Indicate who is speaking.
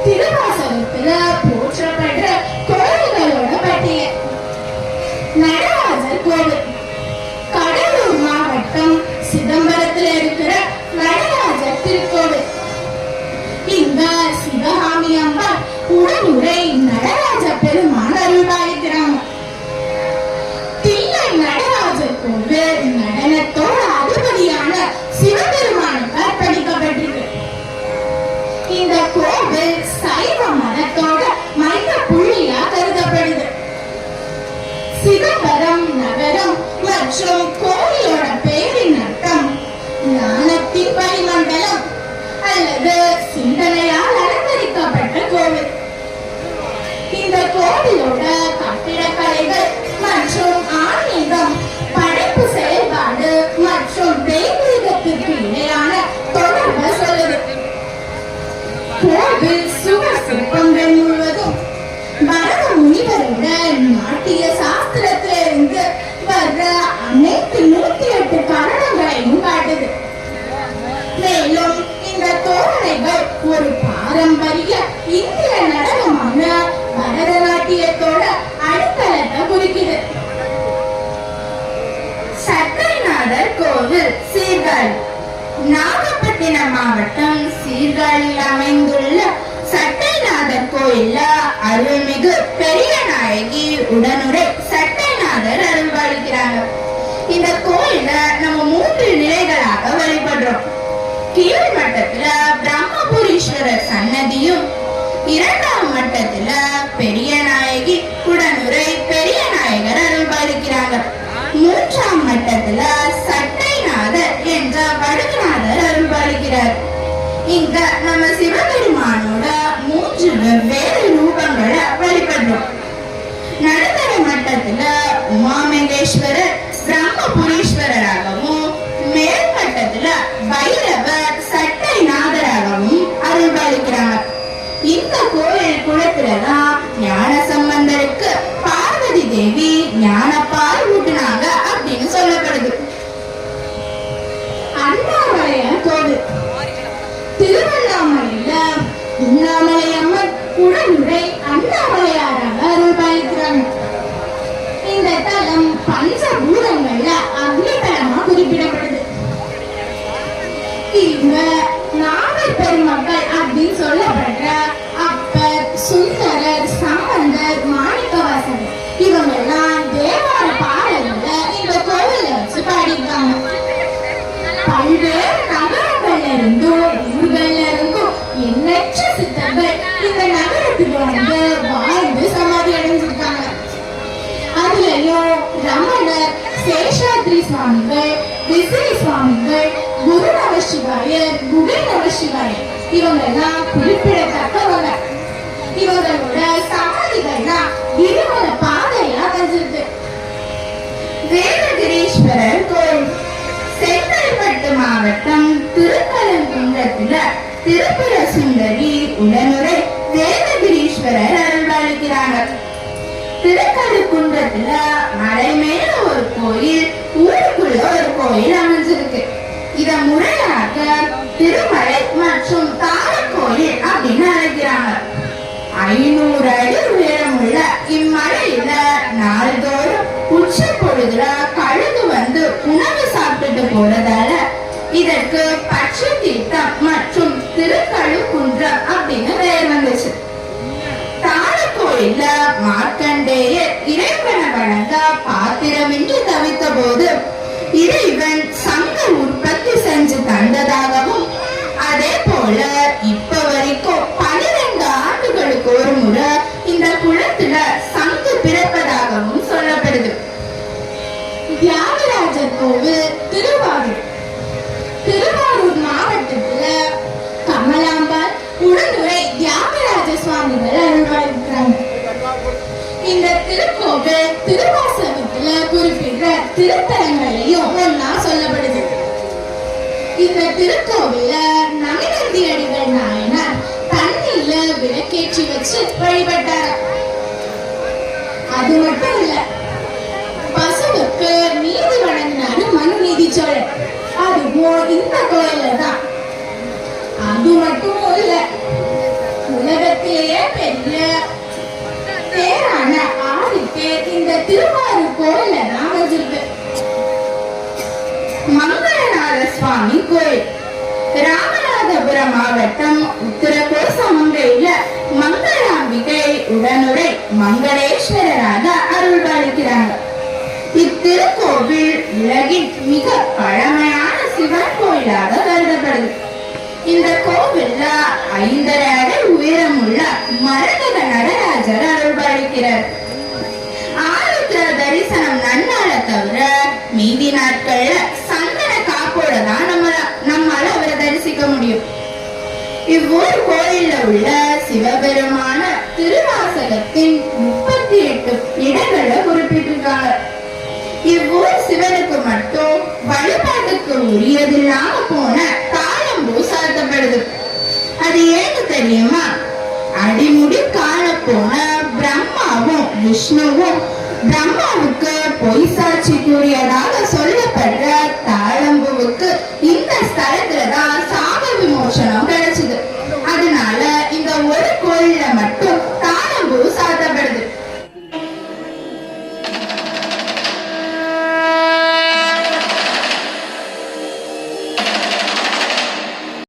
Speaker 1: திருவாசகத்துல போற்றப்படுற கோயில்களோட பட்டியல். நடராஜர் கோவில் கடலூர் மாவட்டம் சிதம்பரத்துல இருக்கிற நடராஜர் திருக்கோவில். இந்த சிவகாமி அம்பாள் உடனுரை நடராஜ பெருமான் அருள்பாலிக்கிறாங்க. தில்லை நடராஜர் கோவில் நடனத்தோட அதிபதியான சிவபெருமானுக்கு அர்ப்பணிக்கப்பட்டிருக்கு. இந்த கோவில் சைவ மதத்தோட மைய புள்ளியா கருதப்படுது. சிதம்பரம் நகரம் மற்றும் கோவிலோட பேரின் அர்த்தம் ஞானத்தின் பரிமண்டலம் அல்லது சிந்தனையால் அலங்கரிக்கப்பட்ட கோவில். இந்த கோவிலோட கட்டிடக்கலைகள் மற்றும் ஆன்மீகம் படைப்பு செயல்பாடு மற்றும் தெய்வீகத்திற்கு இடையான தொடர்பை சொல்லுது. கோவில் சுவர் சிற்பங்கள் முழுவதும் பரத முனிவரோட நாட்டிய சாஸ்திரத்திலிருந்து வர்ற அனைத்து 108 கரணங்களையும் காட்டுது. மேலும் இந்த தோரணைகள் ஒரு பாரம்பரிய இந்திய நடனமான பரதநாட்டியத்தோட அடித்தளத்தை குறிக்குது. சட்டைநாதர் கோவில் சீர்காழி நாகப்பட்டினம் மாவட்டம் சீர்காழியில் அமைந்துள்ள சட்டைநாதர் கோயில்ல அருள்மிகு பெரிய நாயகி உடனுரை சட்டைநாதர் அருள்பாலிக்கிறாங்க. இந்த கோயில நம்ம 3 நிலைகளாக வழிபடுறோம். கீழ் மட்டத்துல பிரம்மபுரீஸ்வரர் சன்னதியும், 2ஆம் மட்டத்துல பெரிய நாயகி உடனுரை பெரிய நாயகர் அருள்பாலிக்கிறாங்க. 3ஆம் மட்டத்துல சட்டைநாதர் என்ற வடுகநாதர் அருள்பாலிக்கிறார். இங்க நம்ம சிவபெருமானோட 3 வெவ்வேறு ரூபங்களை வழிபடுறோம். நடுத்தர மட்டத்துல உமாமகேஸ்வரர் பிரம்மபுரீஸ்வரராகவும், மேல் மட்டத்துல பைரவர் சட்டைநாதராகவும் அருள்பாலிக்கிறாங்க. இந்த கோயில் குளத்துலதான் ஞான சம்பந்தருக்கு பார்வதி தேவி ஞானப்பால் ஊட்டினாங்க அப்படின்னு சொல்லப்படுது. அண்ணாமலையார் கோவில் திருவண்ணாமலையில உண்ணாமலை அம்மன் உடனுரை அண்ணாமலையாராக அருள்பாலிக்கிறாங்க. இந்த தலம் பஞ்சபூதங்கள்ல அக்னிதலமா குறிப்பிடப்படுது. இங்க நாகர் பெருமக்கள் அப்படின்னு சொல்லப்படுற அப்பர், சுந்தரர், சம்பந்தர், மாணிக்கவாசகர் இவங்க எல்லாம் தேவார பாடல்களை இந்த கோவில வச்சு பாடியிருக்காங்க. பல்வேறு நகரங்கள்ல இருந்தும் ஊர்கள்ல இருந்தும் எண்ணற்ற சித்தர்கள் இந்த நகரத்துக்கு வந்து வாழ்ந்து சமாதி அடைஞ்சிருக்காங்க. அதுலயும் ரமணர், சேஷாத்ரி சுவாமிகள், விசிறி சுவாமிகள், குரு நமசிவாயர், குகை நமசிவாயர் இவங்க எல்லாம் குறிப்பிடத்தக்கவங்க. இவங்களோட சமாதிகள்லாம் கிரிவல பாதையா அமைஞ்சிருக்கு. வேதகிரீஸ்வரர் கோயில் செங்கல்பட்டு மாவட்டம் திருப்பரங்குன்றத்துல திருப்புர சுந்தரி உடனுரை வேதகிரீஸ்வரர் அருள்பாலிக்கிறாங்க. திருக்கழுக்குன்றத்துல மலை மேல ஒரு கோயில், ஊருக்குள்ள ஒரு கோயில் அமைஞ்சிருக்கு. இத முறையாக திருமலை மற்றும் தாரக்கோயில் அப்படின்னு அழைக்கிறாங்க. 500 அடி உயரமுள்ள இம்மலையில நாள்தோறும் உச்ச பொழுதுல கழுகு வந்து உணவு சாப்பிட்டு போறதால இதற்கு பச்சை தீர்த்தம் மற்றும் திருக்கழுக்குன்றம் அப்படின்னு பெயர் வந்துச்சு. தாரக்கோயில்ல மார்க்கண்டேயர் இறைவனை வழங்க பாத்திரமின்றி தவித்த போது இறைவன் சங்க உற்பத்தி செஞ்சு தந்ததாகவும், அதே போல இப்ப வரைக்கும் 12 ஆண்டுகளுக்கு ஒரு முறை இந்த குளத்துல சங்கு பிறப்பதாகவும் சொல்லப்படுது. தியாகராஜர் கோவில் திருவாரூர் திருவாரூர் மாவட்டத்துல கமலாம்பாள் உடனுரை தியாகராஜ சுவாமிகள் அருள்வாயிருக்கிறாங்க. இந்த திருக்கோவில் திருவாசகத்துல குறிப்பிட்ட திருத்தலங்களையும் ஒன்னா சொல்லப்படுது. இந்த திருக்கோவில நமினந்தி அடிகள் நாயனார் தண்ணியில விளக்கேற்றி வச்சு வழிபட்டார். அது மட்டும் இல்ல, பசுவுக்கு நீதி வழங்கினாரு மனுநீதி சோழன், அதுவும் இந்த கோயில்ல தான். அது மட்டும் இல்ல, உலகத்தில் பேரான ஆதித்தேர் இந்த திருவாரூர் கோயில தான் வச்சிருக்கு. மங்களநாத சுவாமி கோயில் ராமநாதபுரம் மாவட்டம் உத்தரகோசமங்கையில மங்களாம்பிகை உடனுரை மங்களேஸ்வரராக அருள்பாலிக்கிறாங்க. இத்திருக்கோவில் உலகின் மிக பழமையான சிவன் கோயிலாக கருதப்படுது. இந்த கோவில்ல 5.5 அடி உயரமுள்ள மரகத நடராஜர் அருள்பாலிக்கிறார். ஆருத்ர தரிசனம் நன்னால தவிர மீதி நாட்கள்ல சந்தன காப்போட தான் நம்மால அவரை தரிசிக்க முடியும். இவ்வூர் கோயில்ல உள்ள சிவபெருமான திருவாசகத்தின் 38 இடங்களை குறிப்பிட்டிருக்காங்க. இவ்வூர் சிவனுக்கு மட்டும் வழிபாட்டுக்கு உரியதில்லாம போன தாழம்பூ சாத்தப்படுது. அது ஏன்னு தெரியுமா? அடிமுடி காண போன பிரம்மாவும் விஷ்ணுவும் பிரம்மாவுக்கு பொய் சாட்சி கூறியதாக சொல்லப்படுற தாழம்பூவுக்கு இந்த